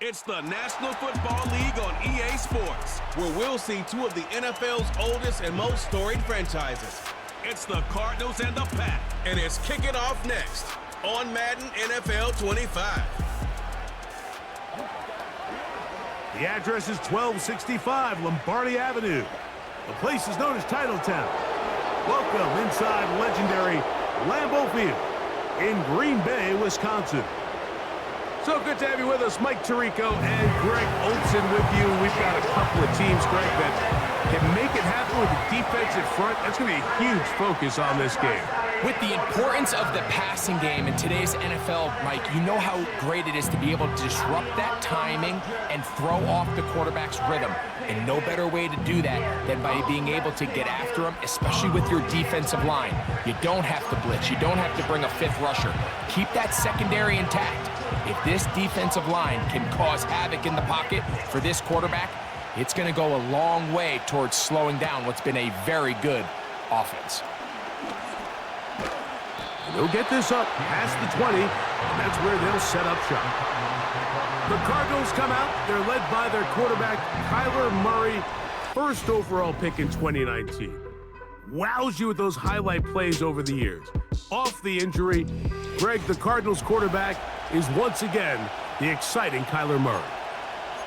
It's the National Football League on EA Sports, where we'll see two of the NFL's oldest and most storied franchises. It's the Cardinals and the Pack, and it's Kick It Off next on Madden NFL 25. The address is 1265 Lombardi Avenue. The place is known as Titletown. Welcome inside legendary Lambeau Field in Green Bay, Wisconsin. So good to have you with us, Mike Tirico and Greg Olson with you. We've got a couple of teams, Greg, that can make it happen with the defensive front. That's going to be a huge focus on this game. With the importance of the passing game in today's NFL, Mike, you know how great it is to be able to disrupt that timing and throw off the quarterback's rhythm. And no better way to do that than by being able to get after him, especially with your defensive line. You don't have to blitz. You don't have to bring a fifth rusher. Keep that secondary intact. If this defensive line can cause havoc in the pocket for this quarterback, it's going to go a long way towards slowing down what's been a very good offense. They'll get this up past the 20, and that's where they'll set up shop. The Cardinals come out. They're led by their quarterback, Kyler Murray, first overall pick in 2019. Wows you with those highlight plays over the years. Off the injury, Greg, the Cardinals quarterback, is once again the exciting Kyler Murray.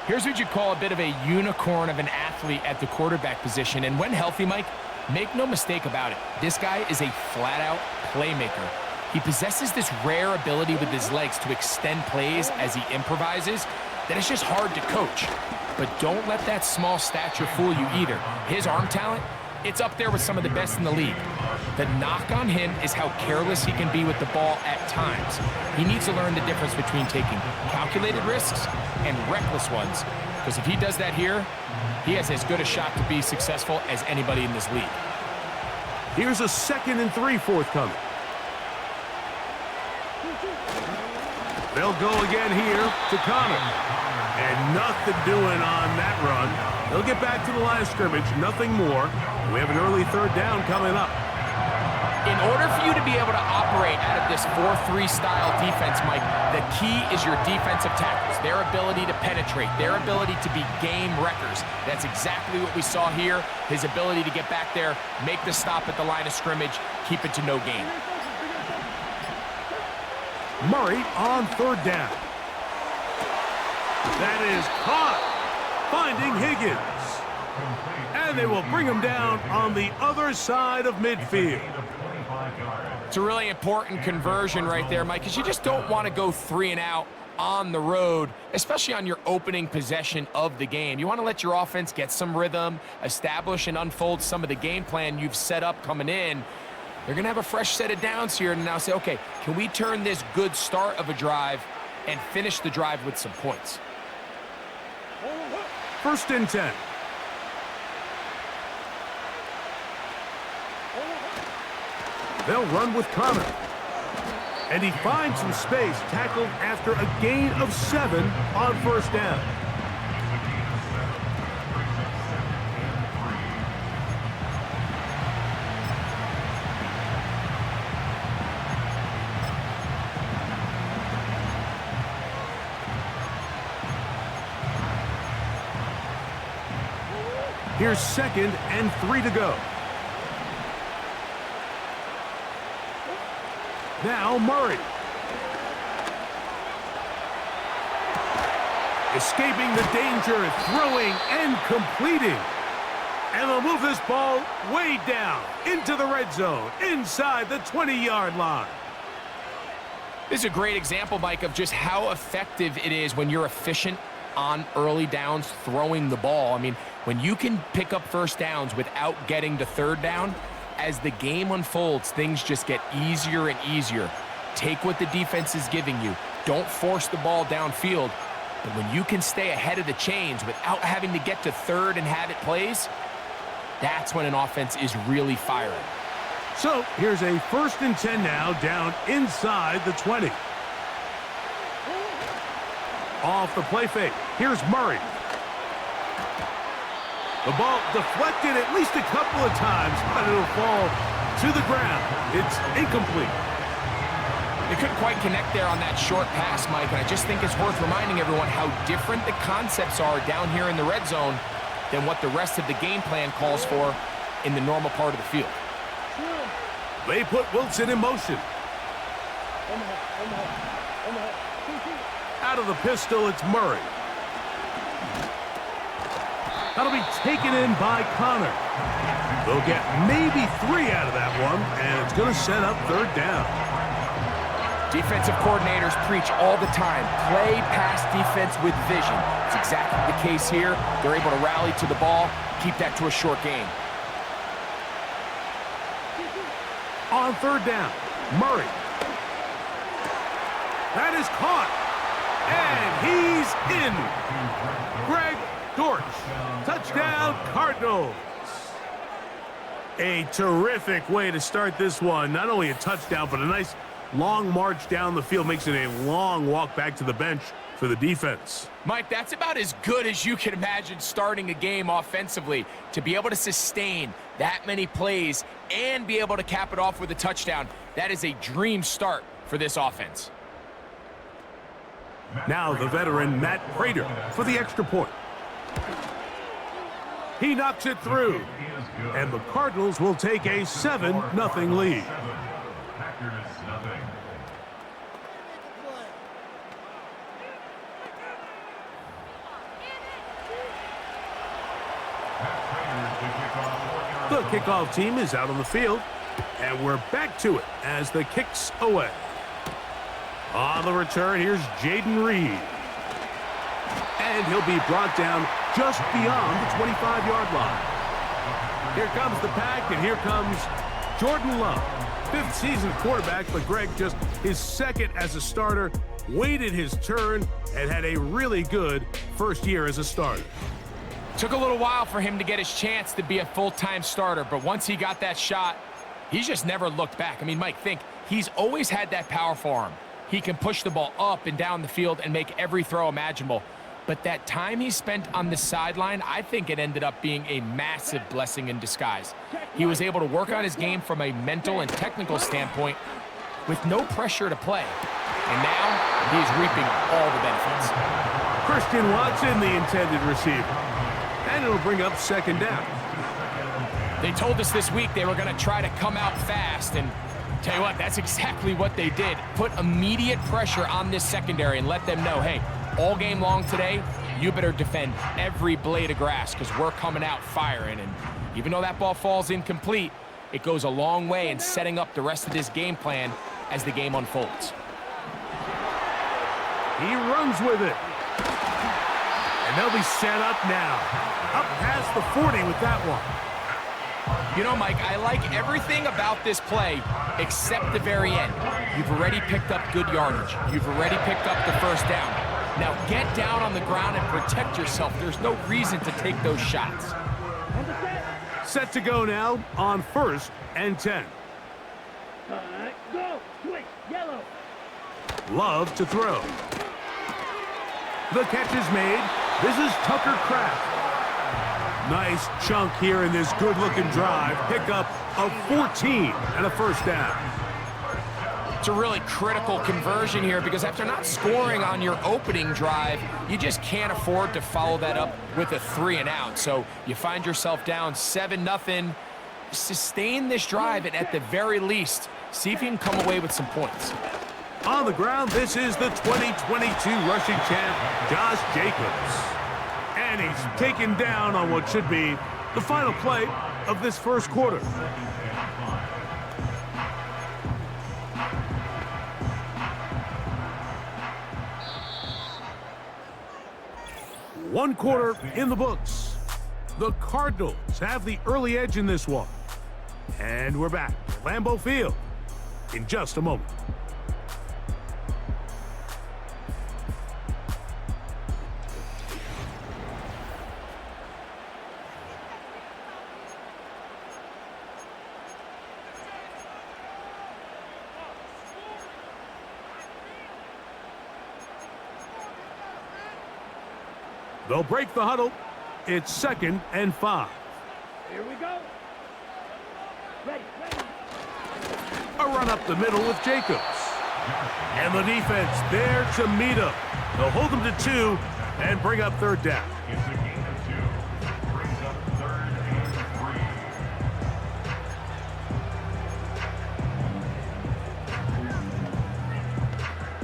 Here's what you call a bit of a unicorn of an athlete at the quarterback position. And when healthy, Mike, make no mistake about it, this guy is a flat-out playmaker. He possesses this rare ability with his legs to extend plays as he improvises that it's just hard to coach. But don't let that small stature fool you either. His arm talent, it's up there with some of the best in the league. The knock on him is how careless he can be with the ball at times. He needs to learn the difference between taking calculated risks and reckless ones. Because if he does that here, he has as good a shot to be successful as anybody in this league. Here's a 2nd and 3 forthcoming. They'll go again here to Connor. And nothing doing on that run. They'll get back to the line of scrimmage, nothing more. We have an early 3rd down coming up. In order for you to be able to operate out of this 4-3 style defense, Mike, the key is your defensive tackles, their ability to penetrate, their ability to be game wreckers. That's exactly what we saw here, his ability to get back there, make the stop at the line of scrimmage, keep it to no gain. Murray on 3rd down. That is caught, finding Higgins. And they will bring him down on the other side of midfield. It's a really important conversion right there, Mike, because you just don't want to go 3 and out on the road, especially on your opening possession of the game. You want to let your offense get some rhythm, establish and unfold some of the game plan you've set up coming in. They're going to have a fresh set of downs here and now say, okay, can we turn this good start of a drive and finish the drive with some points? 1st and 10. They'll run with Connor. And he finds some space, tackled after a gain of 7 on 1st down. Here's 2nd and 3 to go. Now Murray. Escaping the danger, throwing and completing. And they'll move this ball way down into the red zone, inside the 20-yard line. This is a great example, Mike, of just how effective it is when you're efficient on early downs throwing the ball. I mean, when you can pick up 1st downs without getting to 3rd down, as the game unfolds, things just get easier and easier. Take what the defense is giving you. Don't force the ball downfield. But when you can stay ahead of the chains without having to get to 3rd and have it plays, that's when an offense is really firing. So here's a 1st and 10 now, down inside the 20. Off the play fake. Here's Murray. The ball deflected at least a couple of times, but it'll fall to the ground. It's incomplete. They couldn't quite connect there on that short pass, Mike, and I just think it's worth reminding everyone how different the concepts are down here in the red zone than what the rest of the game plan calls for in the normal part of the field. They put Wilson in motion. Out of the pistol, it's Murray. That'll be taken in by Connor. They'll get maybe 3 out of that one, and it's going to set up third down. Defensive coordinators preach all the time, play pass defense with vision. It's exactly the case here. They're able to rally to the ball, keep that to a short game. On third down, Murray. That is caught. And he's in. Greg Dortch. Touchdown, Cardinals. A terrific way to start this one. Not only a touchdown, but a nice long march down the field. Makes it a long walk back to the bench for the defense. Mike, that's about as good as you can imagine starting a game offensively. To be able to sustain that many plays and be able to cap it off with a touchdown, that is a dream start for this offense. Now the veteran Matt Prater for the extra point. He knocks it through, and the Cardinals will take a 7-0 lead. The kickoff team is out on the field, and we're back to it as the kick's away. On the return, here's Jaden Reed. And he'll be brought down just beyond the 25-yard line. Here comes the pack, and here comes Jordan Love. 5th season quarterback, but Greg just his 2nd as a starter, waited his turn, and had a really good first year as a starter. Took a little while for him to get his chance to be a full-time starter, but once he got that shot, he's just never looked back. I mean, Mike, think, he's always had that powerful arm. He can push the ball up and down the field and make every throw imaginable. But that time he spent on the sideline, I think it ended up being a massive blessing in disguise. He was able to work on his game from a mental and technical standpoint with no pressure to play. And now he's reaping all the benefits. Christian Watson, the intended receiver. And it'll bring up 2nd down. They told us this week they were going to try to come out fast, and tell you what, that's exactly what they did. Put immediate pressure on this secondary and let them know, hey, all game long today, you better defend every blade of grass because we're coming out firing. And even though that ball falls incomplete, it goes a long way in setting up the rest of this game plan as the game unfolds. He runs with it. And they'll be set up now. Up past the 40 with that one. You know, Mike, I like everything about this play except the very end. You've already picked up good yardage. You've already picked up the first down. Now get down on the ground and protect yourself. There's no reason to take those shots. Set to go now on 1st and 10. Go! Switch! Yellow! Love to throw. The catch is made. This is Tucker Kraft. Nice chunk here in this good-looking drive. Pickup of 14 and a first down. It's a really critical conversion here because after not scoring on your opening drive, you just can't afford to follow that up with a 3-and-out. So you find yourself down 7-0. Sustain this drive and at the very least, see if you can come away with some points. On the ground, this is the 2022 rushing champ, Josh Jacobs. And he's taken down on what should be the final play of this first quarter. One quarter in the books. The Cardinals have the early edge in this one. And we're back at Lambeau Field in just a moment. They'll break the huddle. It's 2nd and 5. Here we go! Ready! A run up the middle with Jacobs. And the defense there to meet him. They'll hold them to 2 and bring up third down.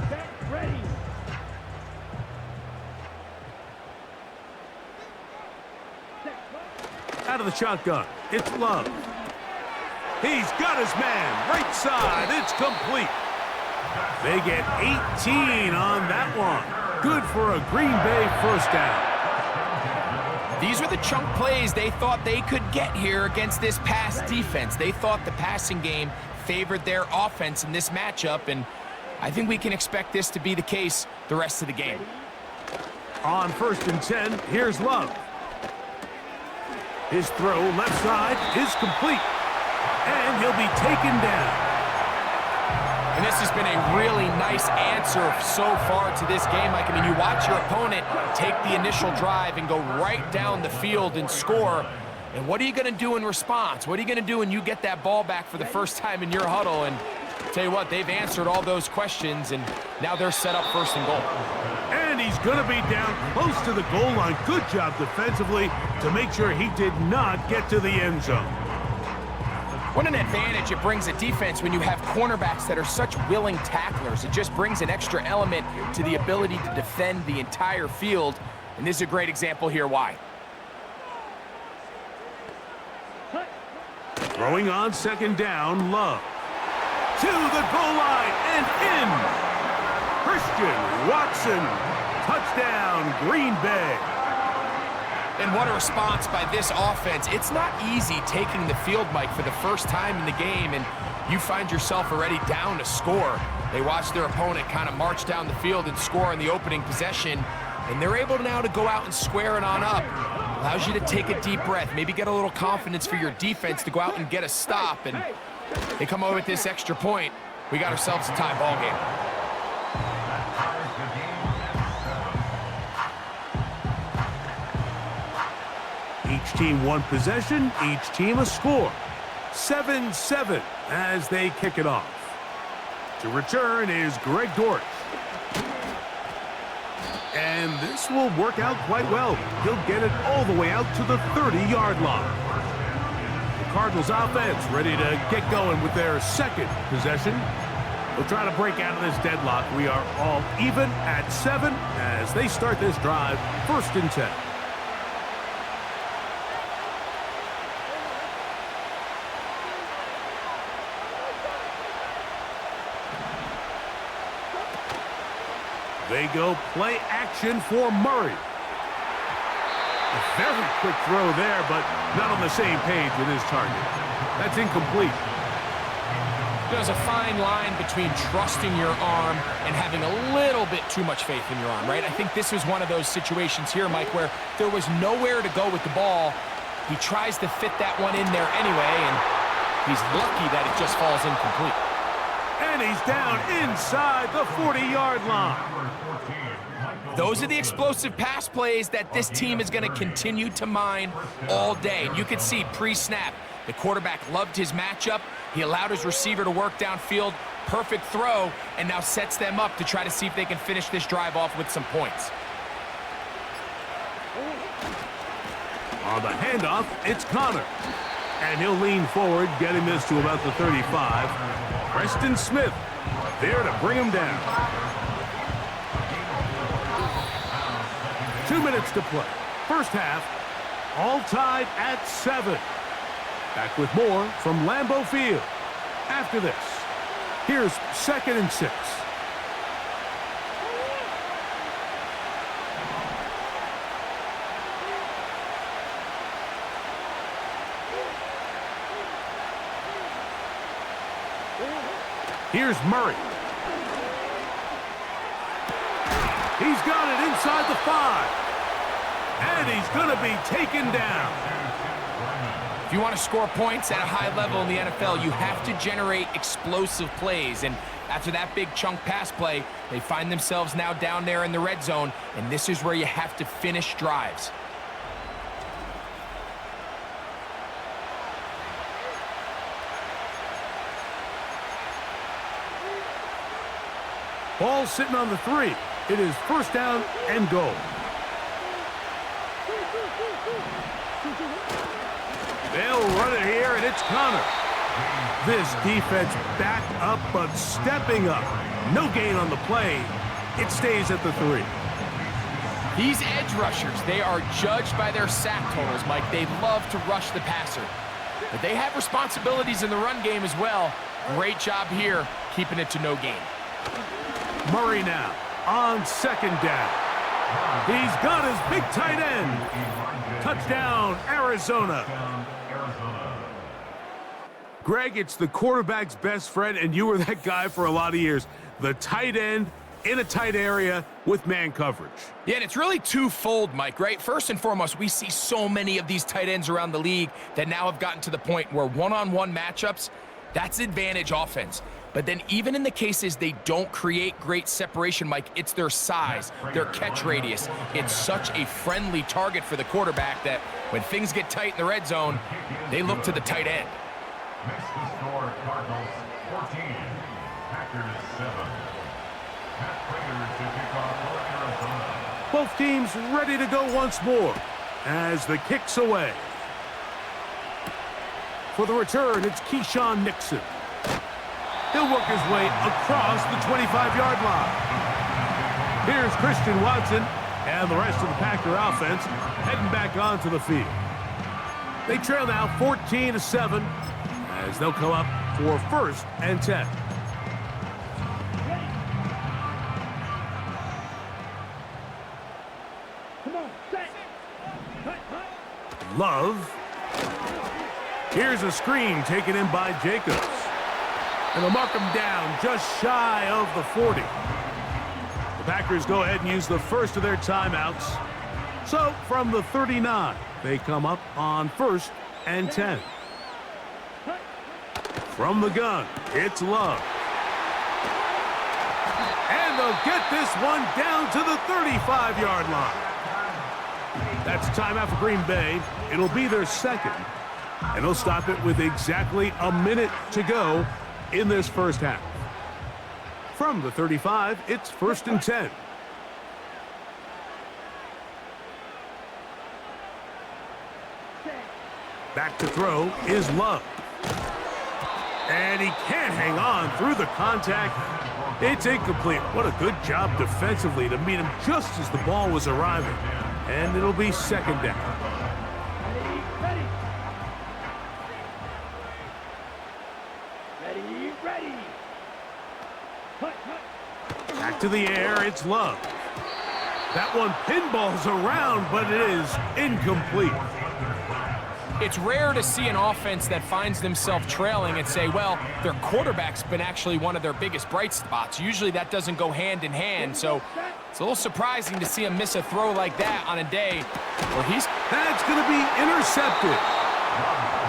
Set, ready. Out of the shotgun, it's Love. He's got his man, right side, it's complete. They get 18 on that one. Good for a Green Bay first down. These were the chunk plays they thought they could get here against this pass defense. They thought the passing game favored their offense in this matchup, and I think we can expect this to be the case the rest of the game. On 1st and 10, here's Love. His throw left side is complete, and he'll be taken down. And this has been a really nice answer so far to this game. Like, I mean, you watch your opponent take the initial drive and go right down the field and score. And what are you going to do in response? What are you going to do when you get that ball back for the first time in your huddle? And tell you what, they've answered all those questions, and now they're set up 1st and goal. And he's going to be down close to the goal line. Good job defensively to make sure he did not get to the end zone. What an advantage it brings a defense when you have cornerbacks that are such willing tacklers. It just brings an extra element to the ability to defend the entire field. And this is a great example here why. Throwing on 2nd down, Love. To the goal line and in. Christian Watson. Touchdown, Green Bay. And what a response by this offense. It's not easy taking the field, Mike, for the first time in the game, and you find yourself already down to score. They watch their opponent kind of march down the field and score in the opening possession, and they're able now to go out and square it on up. Allows you to take a deep breath, maybe get a little confidence for your defense to go out and get a stop, and they come over with this extra point. We got ourselves a tie ball game. Each team one possession, each team a score. 7-7 as they kick it off. To return is Greg Dortch. And this will work out quite well. He'll get it all the way out to the 30-yard line. The Cardinals offense ready to get going with their 2nd possession. They'll try to break out of this deadlock. We are all even at 7 as they start this drive, 1st and 10. They go play action for Murray. A very quick throw there, but not on the same page with his target. That's incomplete. There's a fine line between trusting your arm and having a little bit too much faith in your arm, right? I think this was one of those situations here, Mike, where there was nowhere to go with the ball. He tries to fit that one in there anyway, and he's lucky that it just falls incomplete. And he's down inside the 40-yard line. Those are the explosive pass plays that this team is going to continue to mine all day. And you can see pre-snap, the quarterback loved his matchup. He allowed his receiver to work downfield, perfect throw, and now sets them up to try to see if they can finish this drive off with some points. On the handoff, it's Connor. And he'll lean forward, getting this to about the 35. Preston Smith there to bring him down. 2 minutes to play. First half, all tied at 7. Back with more from Lambeau Field. After this, here's 2nd and 6. Here's Murray. He's got it inside the 5. And he's going to be taken down. If you want to score points at a high level in the NFL, you have to generate explosive plays. And after that big chunk pass play, they find themselves now down there in the red zone. And this is where you have to finish drives. Ball sitting on the 3. It is first down and goal. They'll run it here, and it's Connor. This defense back up, but stepping up. No gain on the play. It stays at the 3. These edge rushers, they are judged by their sack totals, Mike. They love to rush the passer. But they have responsibilities in the run game as well. Great job here, keeping it to no gain. Murray now on second down. He's got his big tight end. Touchdown, Arizona. Greg, it's the quarterback's best friend, and you were that guy for a lot of years. The tight end in a tight area with man coverage. Yeah, and it's really twofold, Mike, right? First and foremost, we see so many of these tight ends around the league that now have gotten to the point where one-on-one matchups, that's advantage offense. But then even in the cases they don't create great separation, Mike, it's their size, their catch radius. It's such a friendly target for the quarterback that when things get tight in the red zone, they look to the tight end. Makes the score Cardinals 14, Packers 7. Pat Prater to kick off for Arizona. Both teams ready to go once more as the kick's away. For the return, it's Keyshawn Nixon. He'll work his way across the 25-yard line. Here's Christian Watson and the rest of the Packer offense heading back onto the field. They trail now 14-7 as they'll come up for first and 10. Come on, set. Cut. Love. Here's a screen taken in by Jacobs. And they'll mark him down just shy of the 40. The Packers go ahead and use the first of their timeouts. So from the 39, they come up on first and 10. From the gun, it's Love. And they'll get this one down to the 35-yard line. That's a timeout for Green Bay. It'll be their second. And they'll stop it with exactly a minute to go in this first half. From the 35, it's first and 10. Back to throw is Love. And he can't hang on through the contact. It's incomplete. What a good job defensively to meet him just as the ball was arriving. And it'll be second down. Ready. Back to the air, it's Love. That one pinballs around, but it is incomplete. It's rare to see an offense that finds themselves trailing and say, well, their quarterback's been actually one of their biggest bright spots. Usually that doesn't go hand in hand, so it's a little surprising to see him miss a throw like that on a day where he's... That's going to be intercepted.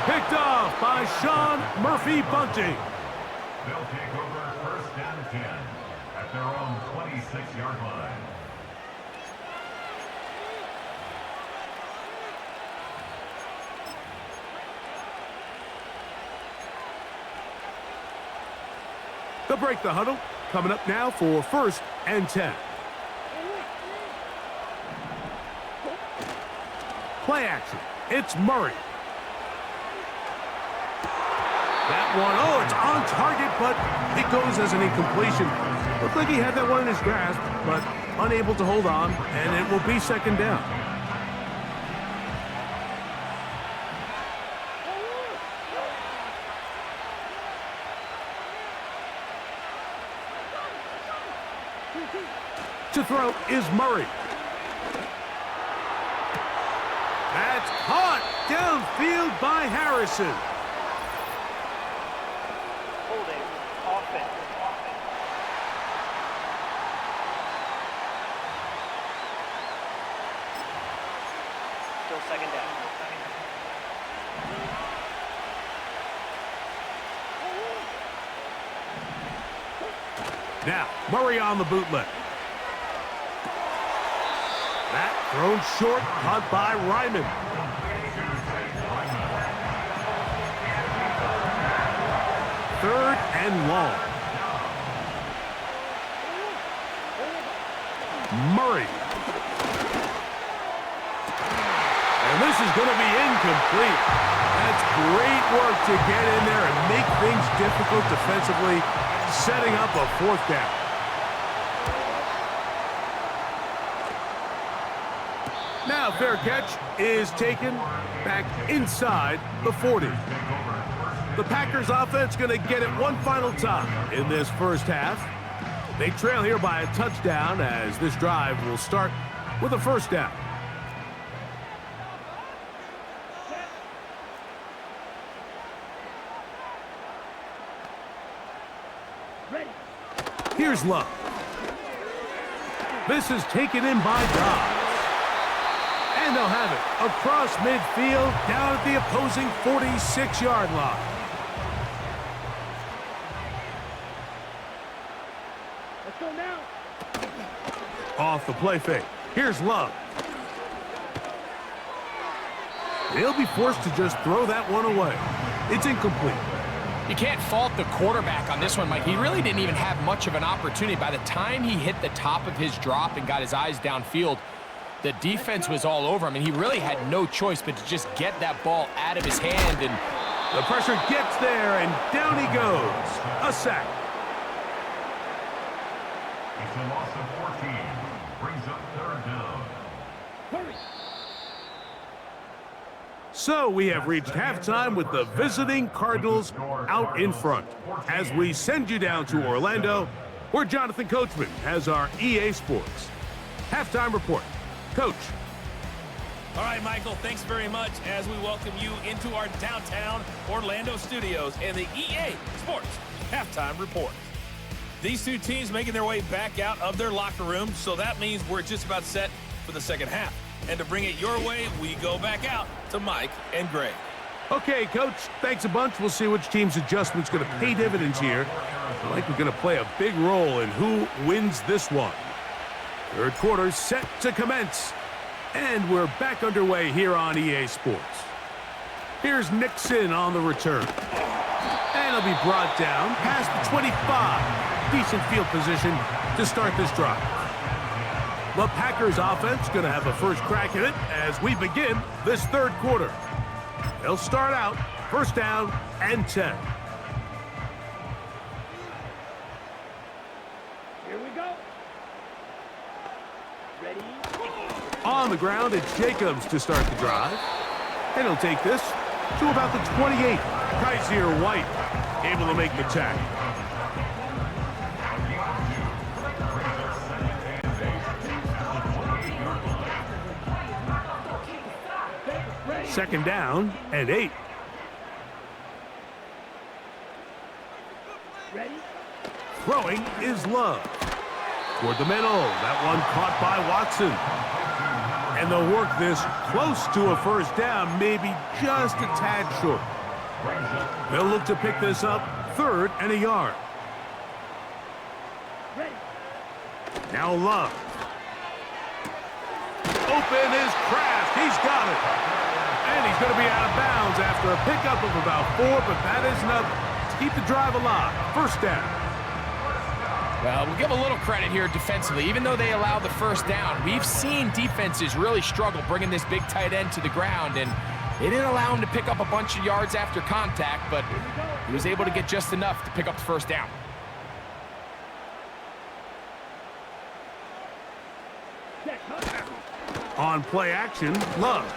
Picked off by Sean Murphy-Bunting. They'll take over first and 10 at their own 26-yard line. They'll break the huddle. Coming up now for first and 10. Play action. It's Murray. That one, oh, it's on target, but it goes as an incompletion. Looked like he had that one in his grasp, but unable to hold on, and it will be second down. To throw is Murray. That's caught downfield by Harrison. Holding offense. Still second down. Now, Murray on the bootleg. That thrown short, caught by Ryman. Third and long. Murray. And this is going to be incomplete. That's great work to get in there and make things difficult defensively, setting up a fourth down. Now fair catch is taken back inside the 40. The Packers offense going to get it one final time in this first half. They trail here by a touchdown as this drive will start with a first down. Ready. Here's Love. This is taken in by Dobbs. And they'll have it across midfield down at the opposing 46-yard line. Let's go now. Off the play fake. Here's Love. They'll be forced to just throw that one away. It's incomplete. You can't fault the quarterback on this one, Mike. He really didn't even have much of an opportunity. By the time he hit the top of his drop and got his eyes downfield, the defense was all over him, and he really had no choice but to just get that ball out of his hand. And the pressure gets there, and down he goes. A sack. It's a loss of 14. Brings up third down. Hurry. So we have reached halftime with the visiting Cardinals out in front. As we send you down to Orlando, where Jonathan Coachman has our EA Sports halftime report. Coach. All right, Michael, thanks very much as we welcome you into our downtown Orlando studios and the EA Sports halftime report. These two teams making their way back out of their locker room, so that means we're just about set for the second half. And to bring it your way, we go back out to Mike and Greg. Okay, Coach, thanks a bunch. We'll see which team's adjustment's going to pay dividends here. I think we're going to play a big role in who wins this one. Third quarter set to commence. And we're back underway here on EA Sports. Here's Nixon on the return. And he'll be brought down past the 25. Decent field position to start this drive. The Packers offense going to have a first crack at it as we begin this third quarter. They'll start out first down and 10. Here we go. Ready. On the ground, it's Jacobs to start the drive. And he'll take this to about the 28. Kaiser White able to make the tackle. Second down and 8. Ready. Throwing is Love. Toward the middle. That one caught by Watson. And they'll work this close to a first down, maybe just a tad short. They'll look to pick this up third and a yard. Ready. Now Love. Open is Kraft. He's got it. And he's going to be out of bounds after a pickup of about 4, but that is enough to keep the drive alive. First down. well, we'll give a little credit here defensively. Even though they allowed the first down, we've seen defenses really struggle bringing this big tight end to the ground, and they didn't allow him to pick up a bunch of yards after contact, but he was able to get just enough to pick up the first down. On play action, Love.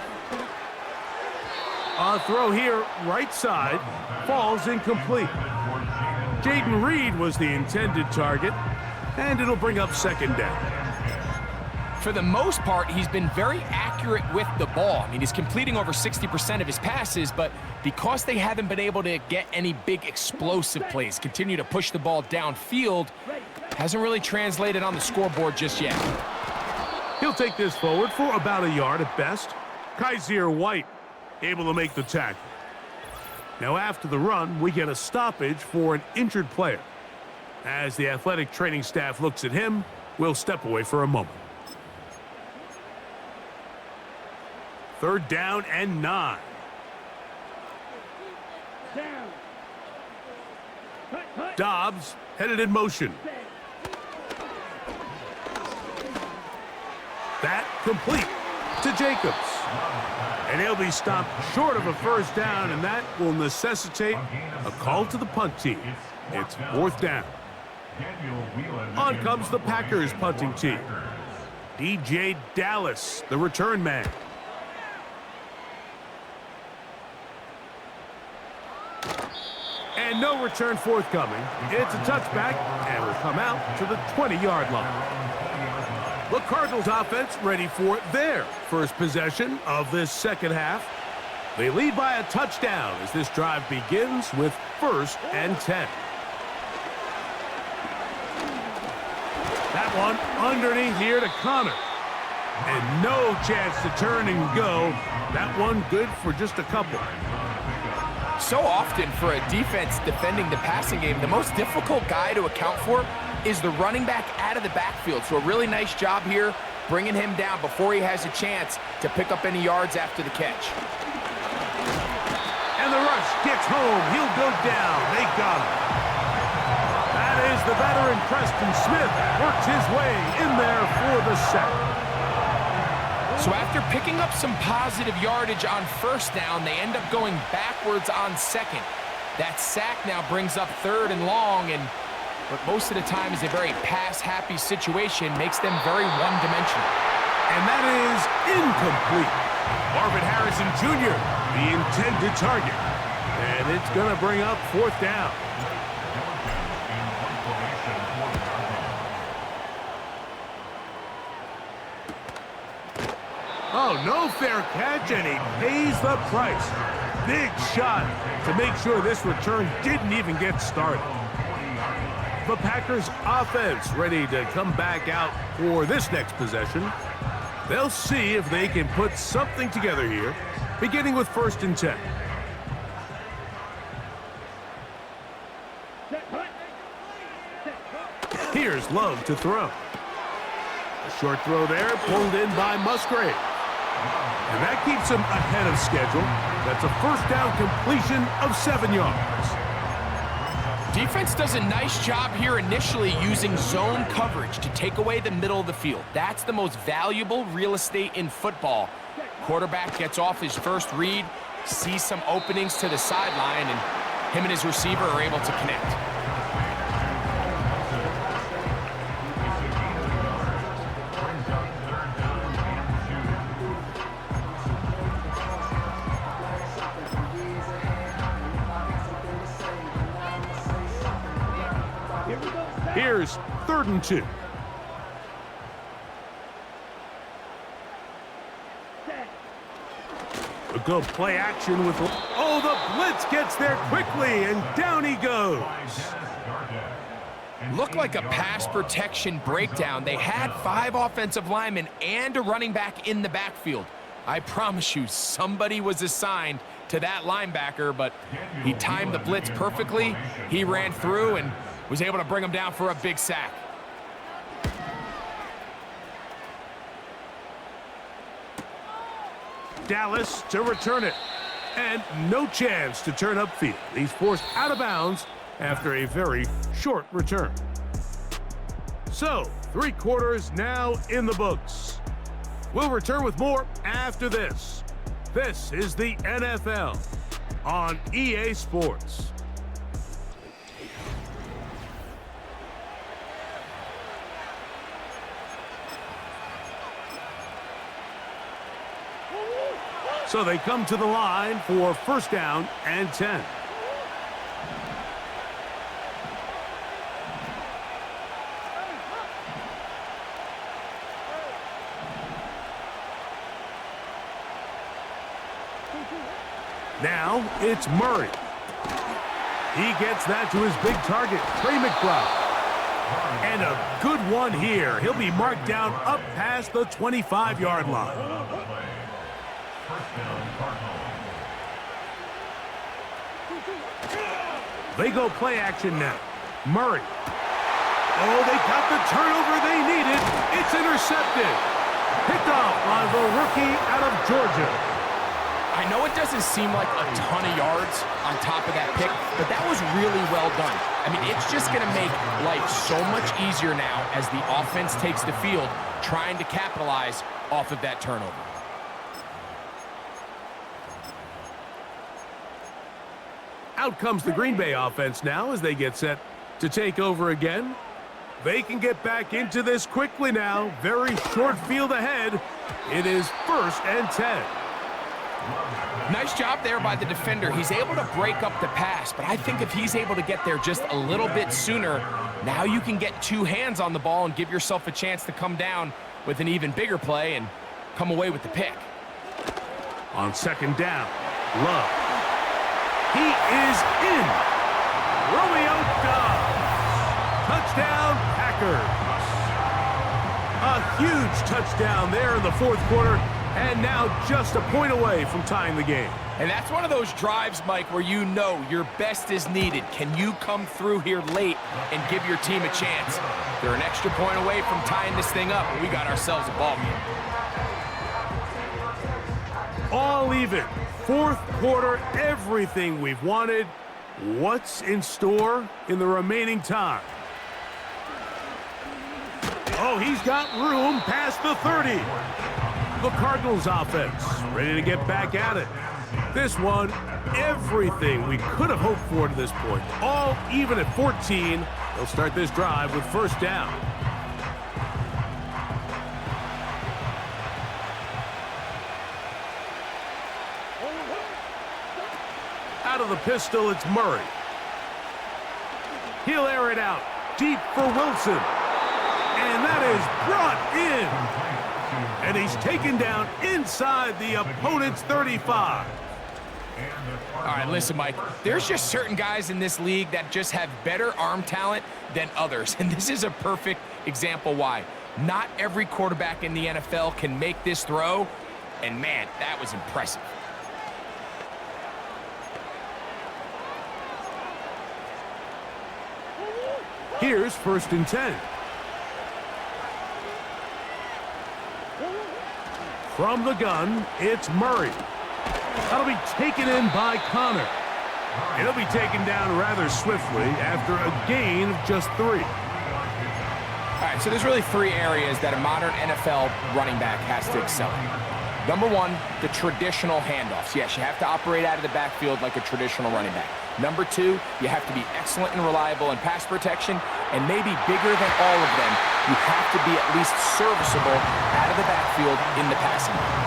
A throw here, right side, falls incomplete. Jaden Reed was the intended target, and it'll bring up second down. For the most part, he's been very accurate with the ball. I mean, he's completing over 60% of his passes, but because they haven't been able to get any big explosive plays, continue to push the ball downfield, hasn't really translated on the scoreboard just yet. He'll take this forward for about a yard at best. Kaiser White able to make the tackle. Now after the run, we get a stoppage for an injured player. As the athletic training staff looks at him, we'll step away for a moment. Third down and 9. Down. Cut. Dobbs headed in motion. complete to Jacobs. And he'll be stopped short of a first down, and that will necessitate a call to the punt team. It's fourth down. On comes the Packers punting team. DJ Dallas, the return man. And no return forthcoming. It's a touchback and will come out to the 20-yard line. The Cardinals offense ready for their first possession of this second half. They lead by a touchdown as this drive begins with 1st and 10. That one underneath here to Connor. And no chance to turn and go. That one good for just a couple. So often for a defense defending the passing game, the most difficult guy to account for is the running back out of the backfield. So a really nice job here bringing him down before he has a chance to pick up any yards after the catch. And the rush gets home. He'll go down. They got him. That is the veteran Preston Smith. Works his way in there for the sack. So after picking up some positive yardage on first down, they end up going backwards on second. That sack now brings up 3rd and long, and what most of the time is a very pass-happy situation makes them very one-dimensional. And that is incomplete. Marvin Harrison Jr., the intended target. And it's going to bring up 4th down. Oh, no fair catch, and he pays the price. Big shot to make sure this return didn't even get started. The Packers offense ready to come back out for this next possession. They'll see if they can put something together here, beginning with 1st and 10. Here's Love to throw. A short throw there, pulled in by Musgrave. And that keeps him ahead of schedule. That's a first down completion of 7 yards. Defense does a nice job here initially using zone coverage to take away the middle of the field. That's the most valuable real estate in football. Quarterback gets off his first read, sees some openings to the sideline, and him and his receiver are able to connect. Here's 3rd and 2. A good play action with... Oh, the blitz gets there quickly, and down he goes. Looked like a pass protection breakdown. They had 5 offensive linemen and a running back in the backfield. I promise you, somebody was assigned to that linebacker, but he timed the blitz perfectly. He ran through and was able to bring him down for a big sack. Dallas to return it. And no chance to turn upfield. He's forced out of bounds after a very short return. So, 3 quarters now in the books. We'll return with more after this. This is the NFL on EA Sports. So they come to the line for 1st down and 10. Now it's Murray. He gets that to his big target, Trey McBride. And a good one here. He'll be marked down up past the 25-yard line. They go play action now. Murray. Oh, they got the turnover they needed. It's intercepted. Picked off by the rookie out of Georgia. I I know it doesn't seem like a ton of yards on top of that pick, but that was really well done. I mean, it's just going to make life so much easier now as the offense takes the field, trying to capitalize off of that turnover. Out comes the Green Bay offense now as they get set to take over again. They can get back into this quickly now. Very short field ahead. It is 1st and 10. Nice job there by the defender. He's able to break up the pass, but I think if he's able to get there just a little bit sooner, now you can get 2 hands on the ball and give yourself a chance to come down with an even bigger play and come away with the pick. On 2nd down, Love. He is in. Romeo Dobbs. Touchdown, Packers. A huge touchdown there in the 4th quarter, and now just a point away from tying the game. And that's one of those drives, Mike, where you know your best is needed. Can you come through here late and give your team a chance? They're an extra point away from tying this thing up, and we got ourselves a ball game. All even. 4th quarter, everything we've wanted. What's in store in the remaining time? Oh, he's got room past the 30. The Cardinals offense ready to get back at it. This one, everything we could have hoped for to this point. All even at 14. They'll start this drive with 1st down. Out of the pistol, it's Murray. He'll air it out deep for Wilson. And that is brought in. And he's taken down inside the opponent's 35. All right, listen, Mike, there's just certain guys in this league that just have better arm talent than others. And this is a perfect example why. Not every quarterback in the NFL can make this throw. And, man, that was impressive. Here's 1st and 10. From the gun, it's Murray. That'll be taken in by Connor. It'll be taken down rather swiftly after a gain of just 3. All right, so there's really 3 areas that a modern NFL running back has to excel in. Number 1, the traditional handoffs. Yes, you have to operate out of the backfield like a traditional running back. Number 2, you have to be excellent and reliable in pass protection, and maybe bigger than all of them, you have to be at least serviceable out of the backfield in the passing game.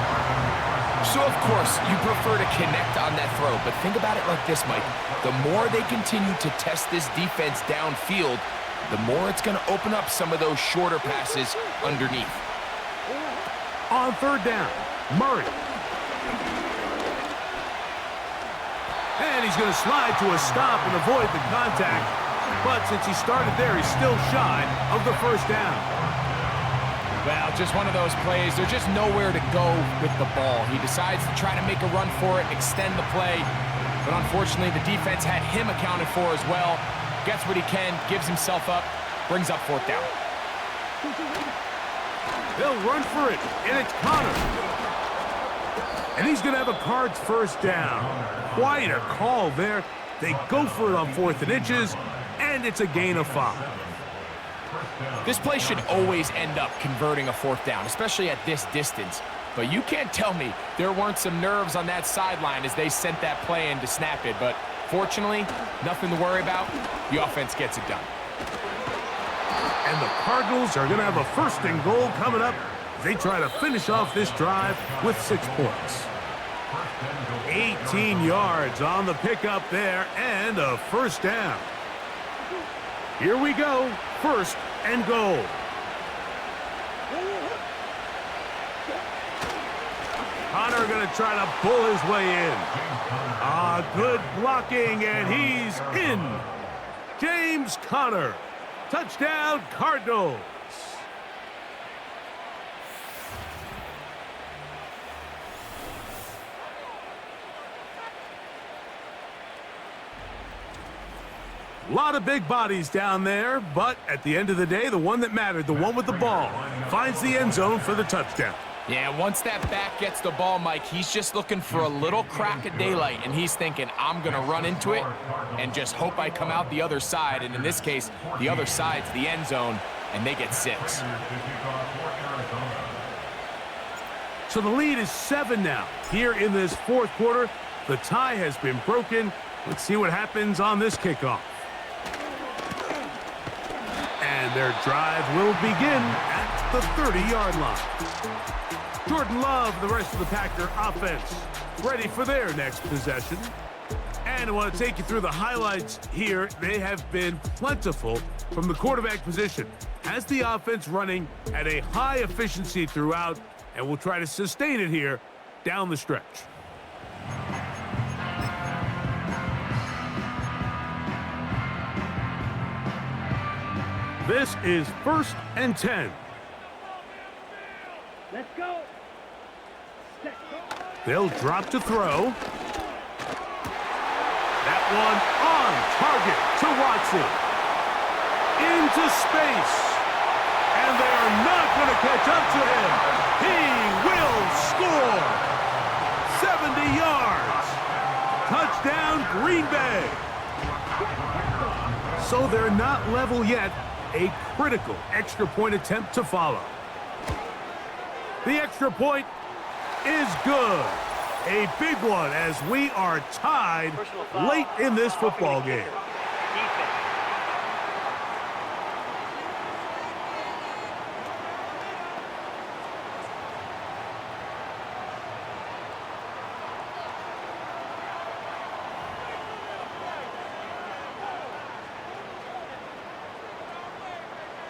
So, of course, you prefer to connect on that throw, but think about it like this, Mike. The more they continue to test this defense downfield, the more it's going to open up some of those shorter passes underneath. On 3rd down, Murray. And he's going to slide to a stop and avoid the contact. But since he started there, he's still shy of the 1st down. Well, just one of those plays. There's just nowhere to go with the ball. He decides to try to make a run for it, extend the play. But unfortunately, the defense had him accounted for as well. Gets what he can, gives himself up, brings up 4th down. They'll run for it, and it's Connor. And he's going to have a Cards 1st down. Quite a call there. They go for it on 4th and inches, and it's a gain of 5. This play should always end up converting a 4th down, especially at this distance. But you can't tell me there weren't some nerves on that sideline as they sent that play in to snap it. But fortunately, nothing to worry about. The offense gets it done. And the Cardinals are going to have a 1st and goal coming up. They try to finish off this drive with 6 points. 18 yards on the pickup there and a 1st down. Here we go, 1st and goal. Connor going to try to pull his way in. Good blocking, and he's in. James Conner, touchdown Cardinals. A lot of big bodies down there, but at the end of the day, the one that mattered, the one with the ball, finds the end zone for the touchdown. Yeah, once that back gets the ball, Mike, he's just looking for a little crack of daylight, and he's thinking, I'm going to run into it and just hope I come out the other side. And in this case, the other side's the end zone, and they get 6. So the lead is 7 now. Here in this fourth quarter, the tie has been broken. Let's see what happens on this kickoff. And their drive will begin at the 30-yard line. Jordan Love, the rest of the Packer offense, ready for their next possession. And I want to take you through the highlights here. They have been plentiful from the quarterback position. Has the offense running at a high efficiency throughout, and we'll try to sustain it here down the stretch. This is 1st and 10. Let's go. Set. They'll drop to throw. That one on target to Watson. Into space. And they are not going to catch up to him. He will score. 70 yards. Touchdown, Green Bay. So they're not level yet. A critical extra point attempt to follow. The extra point is good. A big one as we are tied late in this football game.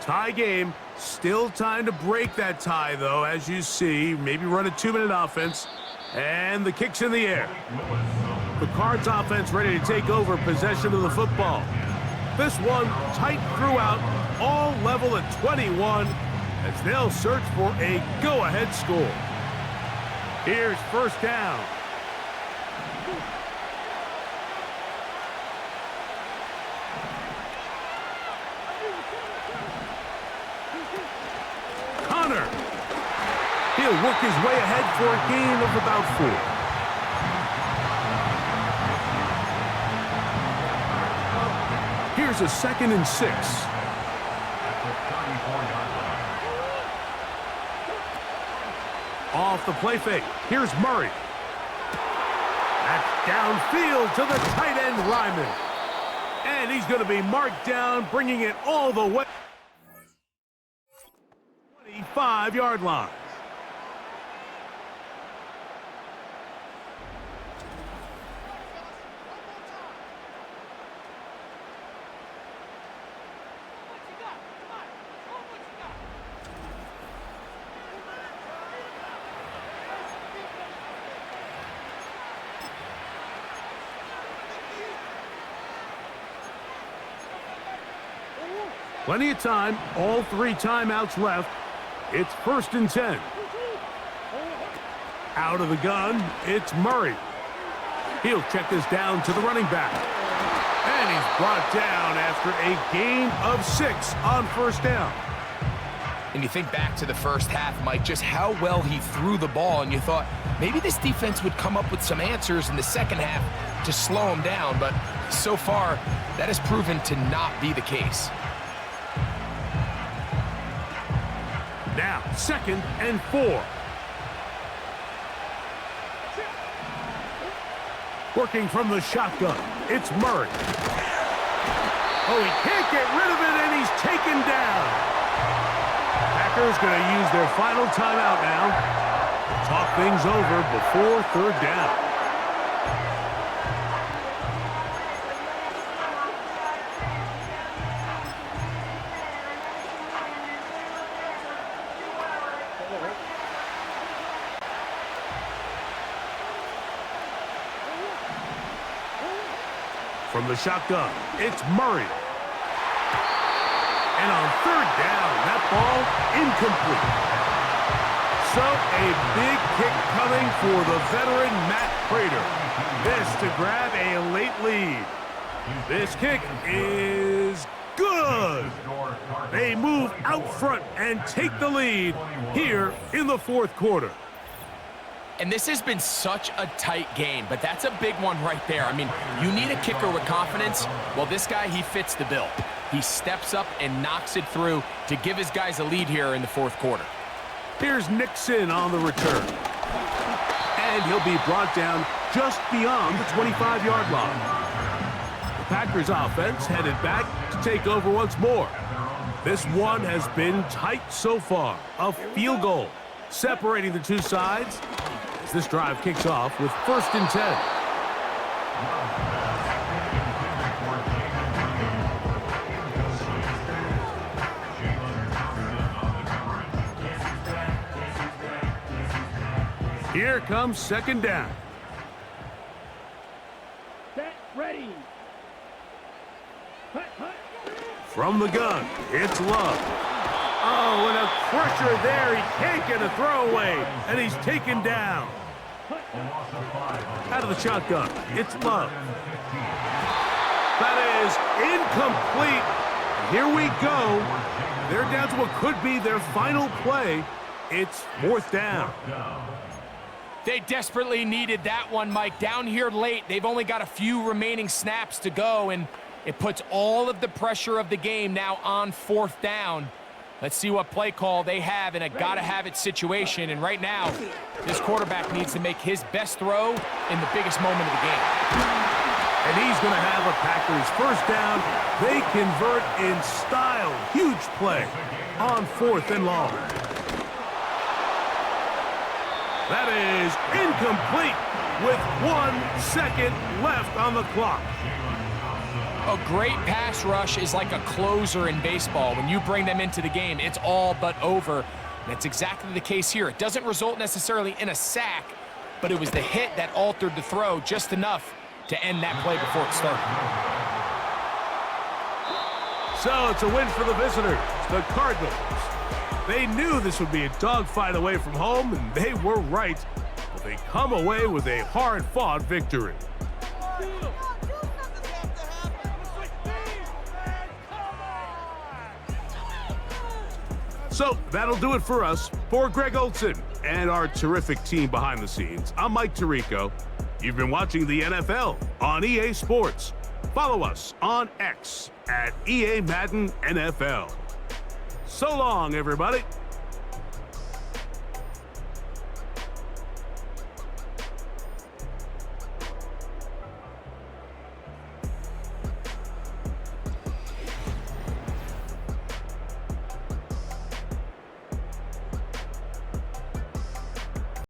Tie game. Still time to break that tie, though, as you see. Maybe run a 2-minute offense. And the kick's in the air. The Cards offense ready to take over possession of the football. This one tight throughout, all level at 21, as they'll search for a go-ahead score. Here's 1st down. He'll work his way ahead for a gain of about 4. Here's a 2nd and 6. Off the play fake. Here's Murray. That's downfield to the tight end Ryman. And he's going to be marked down, bringing it all the way. 25-yard line. Plenty of time, all 3 timeouts left. It's 1st and 10. Out of the gun, it's Murray. He'll check this down to the running back. And he's brought down after a gain of 6 on 1st down. And you think back to the first half, Mike, just how well he threw the ball, and you thought maybe this defense would come up with some answers in the second half to slow him down, but so far that has proven to not be the case. Now, 2nd and 4. Working from the shotgun, it's Murray. Oh, he can't get rid of it, and he's taken down. Packers going to use their final timeout now. Talk things over before 3rd down. From the shotgun, it's Murray. And on 3rd down, that ball incomplete. So a big kick coming for the veteran Matt Prater. This to grab a late lead. This kick is Good. They move out front and take the lead here in the fourth quarter. And this has been such a tight game, but that's a big one right there. I mean, you need a kicker with confidence. Well, this guy, he fits the bill. He steps up and knocks it through to give his guys a lead here in the fourth quarter. Here's Nixon on the return. And he'll be brought down just beyond the 25-yard line. The Packers offense headed back to take over once more. This one has been tight so far. A field goal separating the two sides as this drive kicks off with 1st and 10. Here comes 2nd down. Set, ready. Hut, hut. From the gun, it's Love. Oh, and a crusher there. He can't get a throwaway, and he's taken down. Out of the shotgun, it's Love. That is incomplete. Here we go. They're down to what could be their final play. It's 4th down. They desperately needed that one, Mike. Down here late, they've only got a few remaining snaps to go, and it puts all of the pressure of the game now on 4th down. Let's see what play call they have in a gotta-have-it situation. And right now, this quarterback needs to make his best throw in the biggest moment of the game. And he's going to have a Packers 1st down. They convert in style. Huge play on 4th and long. That is incomplete with 1 second left on the clock. A great pass rush is like a closer in baseball. When you bring them into the game, it's all but over. That's exactly the case here. It doesn't result necessarily in a sack, but it was the hit that altered the throw just enough to end that play before it started. So it's a win for the visitors, the Cardinals. They knew this would be a dogfight away from home, and they were right. But they come away with a hard-fought victory. So that'll do it for us. For Greg Olson and our terrific team behind the scenes, I'm Mike Tirico. You've been watching the NFL on EA Sports. Follow us on X at EA Madden NFL. So long, everybody.